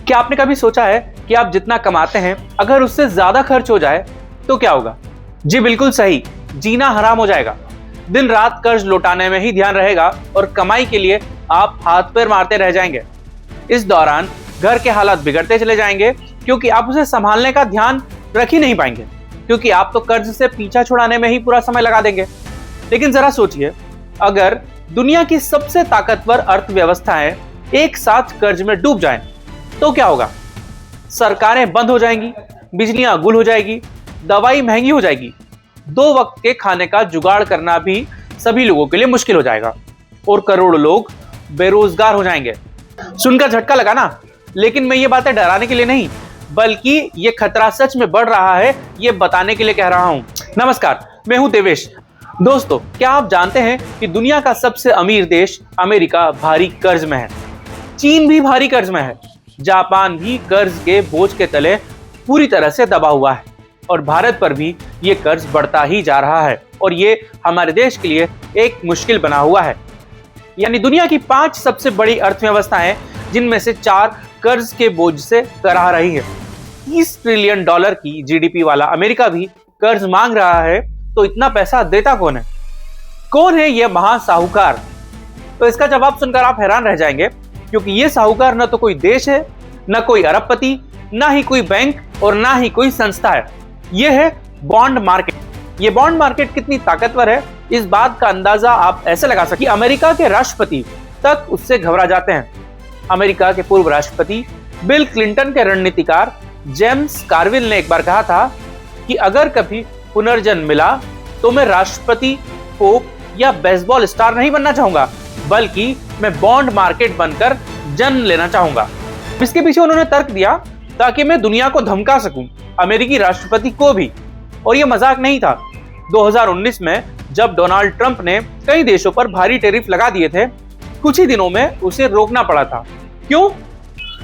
क्या आपने कभी सोचा है कि आप जितना कमाते हैं अगर उससे ज्यादा खर्च हो जाए तो क्या होगा? जी बिल्कुल सही, जीना हराम हो जाएगा। दिन रात कर्ज लौटाने में ही ध्यान रहेगा और कमाई के लिए आप हाथ पैर मारते रह जाएंगे। इस दौरान घर के हालात बिगड़ते चले जाएंगे क्योंकि आप उसे संभालने का ध्यान रख ही नहीं पाएंगे, क्योंकि आप तो कर्ज से पीछा छुड़ाने में ही पूरा समय लगा देंगे। लेकिन जरा सोचिए, अगर दुनिया की सबसे ताकतवर अर्थव्यवस्थाएं एक साथ कर्ज में डूब जाएं तो क्या होगा? सरकारें बंद हो जाएंगी, बिजलियां गुल हो जाएगी, दवाई महंगी हो जाएगी, 2 वक्त के खाने का जुगाड़ करना भी सभी लोगों के लिए मुश्किल हो जाएगा और करोड़ों लोग बेरोजगार हो जाएंगे। सुनकर झटका लगा ना? लेकिन मैं ये बातें डराने के लिए नहीं, बल्कि ये खतरा सच में बढ़ रहा है ये बताने के लिए कह रहा हूं। नमस्कार, मैं हूं देवेश। दोस्तों, क्या आप जानते हैं कि दुनिया का सबसे अमीर देश अमेरिका भारी कर्ज में है, चीन भी भारी कर्ज में है, जापान भी कर्ज के बोझ के तले पूरी तरह से दबा हुआ है और भारत पर भी ये कर्ज बढ़ता ही जा रहा है और ये हमारे देश के लिए एक मुश्किल बना हुआ है। यानी दुनिया की 5 सबसे बड़ी अर्थव्यवस्थाएं, जिनमें से 4 कर्ज के बोझ से कराह रही है। $30 ट्रिलियन की जीडीपी वाला अमेरिका भी कर्ज मांग रहा है, तो इतना पैसा देता कौन है? कौन है यह महासाहूकार? तो इसका जवाब सुनकर आप हैरान रह जाएंगे, क्योंकि ये साहूकार न तो कोई देश है, न कोई अरबपति, ना ही कोई बैंक और ना ही कोई संस्था है। ये है बॉन्ड मार्केट। ये बॉन्ड मार्केट कितनी ताकतवर है, इस बात का अंदाजा आप ऐसे लगा सकते हैं कि अमेरिका के राष्ट्रपति तक उससे घबरा जाते हैं। अमेरिका के पूर्व राष्ट्रपति बिल क्लिंटन के रणनीतिकार जेम्स कार्विल ने एक बार कहा था कि अगर कभी पुनर्जन्म मिला तो मैं राष्ट्रपति, पोप या बेसबॉल स्टार नहीं बनना चाहूंगा, बल्कि मैं बॉन्ड मार्केट बनकर जन्म लेना चाहूंगा। इसके पीछे उन्होंने तर्क दिया ताकि मैं दुनिया को धमका सकूं, अमेरिकी राष्ट्रपति को भी। और यह मजाक नहीं था। 2019 में जब डोनाल्ड ट्रंप ने कई देशों पर भारी टैरिफ लगा दिए थे, कुछ ही दिनों में उसे रोकना पड़ा था। क्यों?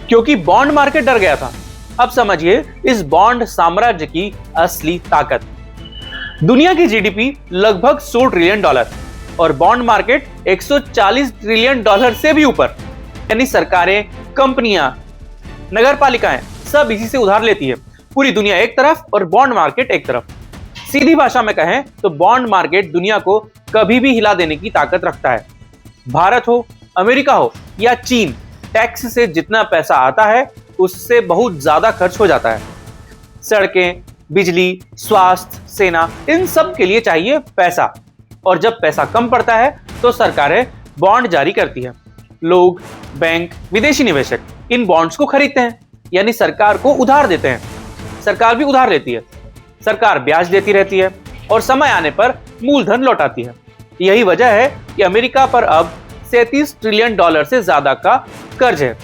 क्योंकि बॉन्ड मार्केट डर गया था। अब समझिए इस बॉन्ड साम्राज्य की असली ताकत। दुनिया की जीडीपी लगभग $100 ट्रिलियन और बॉन्ड मार्केट $140 ट्रिलियन से भी ऊपर। यानी सरकारें, कंपनियां, नगरपालिकाएं सब इसी से उधार लेती है। पूरी दुनिया एक तरफ और बॉन्ड मार्केट एक तरफ। सीधी भाषा में कहें तो बॉन्ड मार्केट दुनिया को कभी भी हिला देने की ताकत रखता है। भारत हो, अमेरिका हो या चीन, टैक्स से जितना पैसा आता है उससे बहुत ज्यादा खर्च हो जाता है। सड़कें, बिजली, स्वास्थ्य, सेना, इन सब के लिए चाहिए पैसा। और जब पैसा कम पड़ता है तो सरकारें बॉन्ड जारी करती है। लोग, बैंक, विदेशी निवेशक इन बॉन्ड्स को खरीदते हैं, यानी सरकार को उधार देते हैं। सरकार भी उधार लेती है, सरकार ब्याज देती रहती है और समय आने पर मूलधन लौटाती है। यही वजह है कि अमेरिका पर अब $37 ट्रिलियन से ज्यादा का कर्ज है।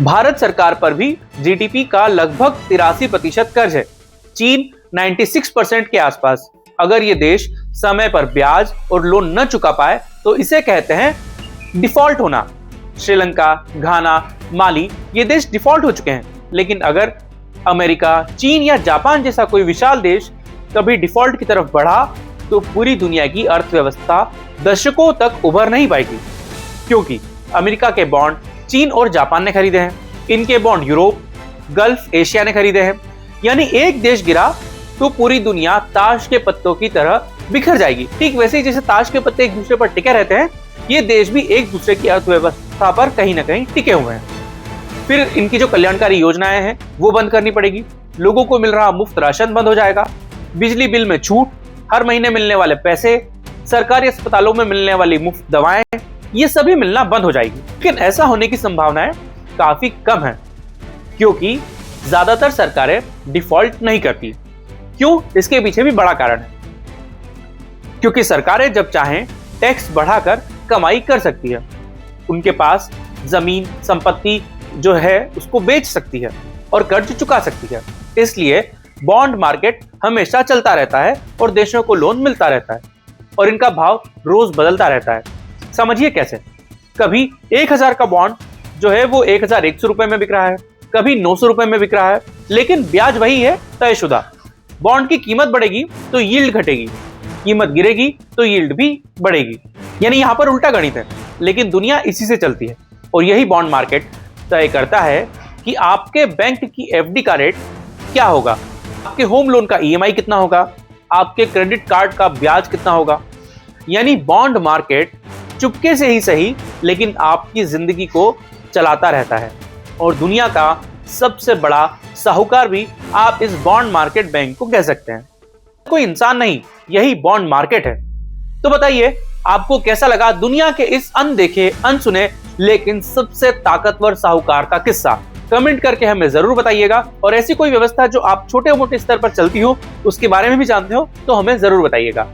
भारत सरकार पर भी जीडीपी का लगभग 83% कर्ज है। चीन 96% के आसपास। अगर ये देश समय पर ब्याज और लोन न चुका पाए तो इसे कहते हैं डिफॉल्ट होना। श्रीलंका, घाना, माली ये देश डिफॉल्ट हो चुके हैं। लेकिन अगर अमेरिका, चीन या जापान जैसा कोई विशाल देश कभी डिफॉल्ट की तरफ बढ़ा तो पूरी दुनिया की अर्थव्यवस्था दशकों तक उभर नहीं पाएगी, क्योंकि अमेरिका के बॉन्ड चीन और जापान ने खरीदे हैं। इनके बॉन्ड यूरोप, गल्फ एशिया ने खरीदे हैं। यानी एक देश गिरा तो पूरी दुनिया ताश के पत्तों की तरह बिखर जाएगी। ठीक वैसे ही जैसे ताश के पत्ते एक दूसरे पर टिके रहते हैं, ये देश भी एक दूसरे की अर्थव्यवस्था पर कहीं ना कहीं टिके हुए हैं। फिर इनकी जो कल्याणकारी योजनाएं हैं वो बंद करनी पड़ेगी। लोगों को मिल रहा मुफ्त राशन बंद हो जाएगा, बिजली बिल में छूट, हर महीने मिलने वाले पैसे, सरकारी अस्पतालों में मिलने वाली मुफ्त दवाएं, ये सभी मिलना बंद हो जाएगी। लेकिन ऐसा होने की संभावनाएं काफी कम है, क्योंकि ज्यादातर सरकारें डिफॉल्ट नहीं करती। क्यों? इसके पीछे भी बड़ा कारण है। क्योंकि सरकारें जब चाहें टैक्स बढ़ाकर कमाई कर सकती है। उनके पास जमीन, संपत्ति जो है उसको बेच सकती है और कर्ज चुका सकती है। इसलिए बॉन्ड मार्केट हमेशा चलता रहता है और देशों को लोन मिलता रहता है और इनका भाव रोज बदलता रहता है। समझिए कैसे? कभी 1000 का बॉन्ड जो है वो 1100 रुपए में बिक रहा है, कभी 900 रुपए में बिक रहा है, लेकिन ब्याज वही है तयशुदा। बॉन्ड की कीमत बढ़ेगी तो यील्ड घटेगी, कीमत गिरेगी तो यील्ड भी बढ़ेगी। यानी यहां पर उल्टा गणित है, लेकिन दुनिया इसी से चलती है और यही बॉन्ड मार्केट तय करता है कि आपके बैंक की एफडी का रेट क्या होगा, आपके होम लोन का ईएमआई कितना होगा, आपके क्रेडिट कार्ड का ब्याज कितना होगा। यानी बॉन्ड मार्केट चुपके से ही सही लेकिन आपकी जिंदगी को चलाता रहता है और दुनिया का सबसे बड़ा साहूकार भी आप इस बॉन्ड मार्केट बैंक को कह सकते हैं। कोई इंसान नहीं, यही बॉन्ड मार्केट है। तो बताइए आपको कैसा लगा दुनिया के इस अनदेखे, अनसुने लेकिन सबसे ताकतवर साहूकार का किस्सा। कमेंट करके हमें जरूर बताइएगा और ऐसी कोई व्यवस्था जो आप छोटे मोटे स्तर पर चलती हो उसके बारे में भी जानते हो तो हमें जरूर बताइएगा।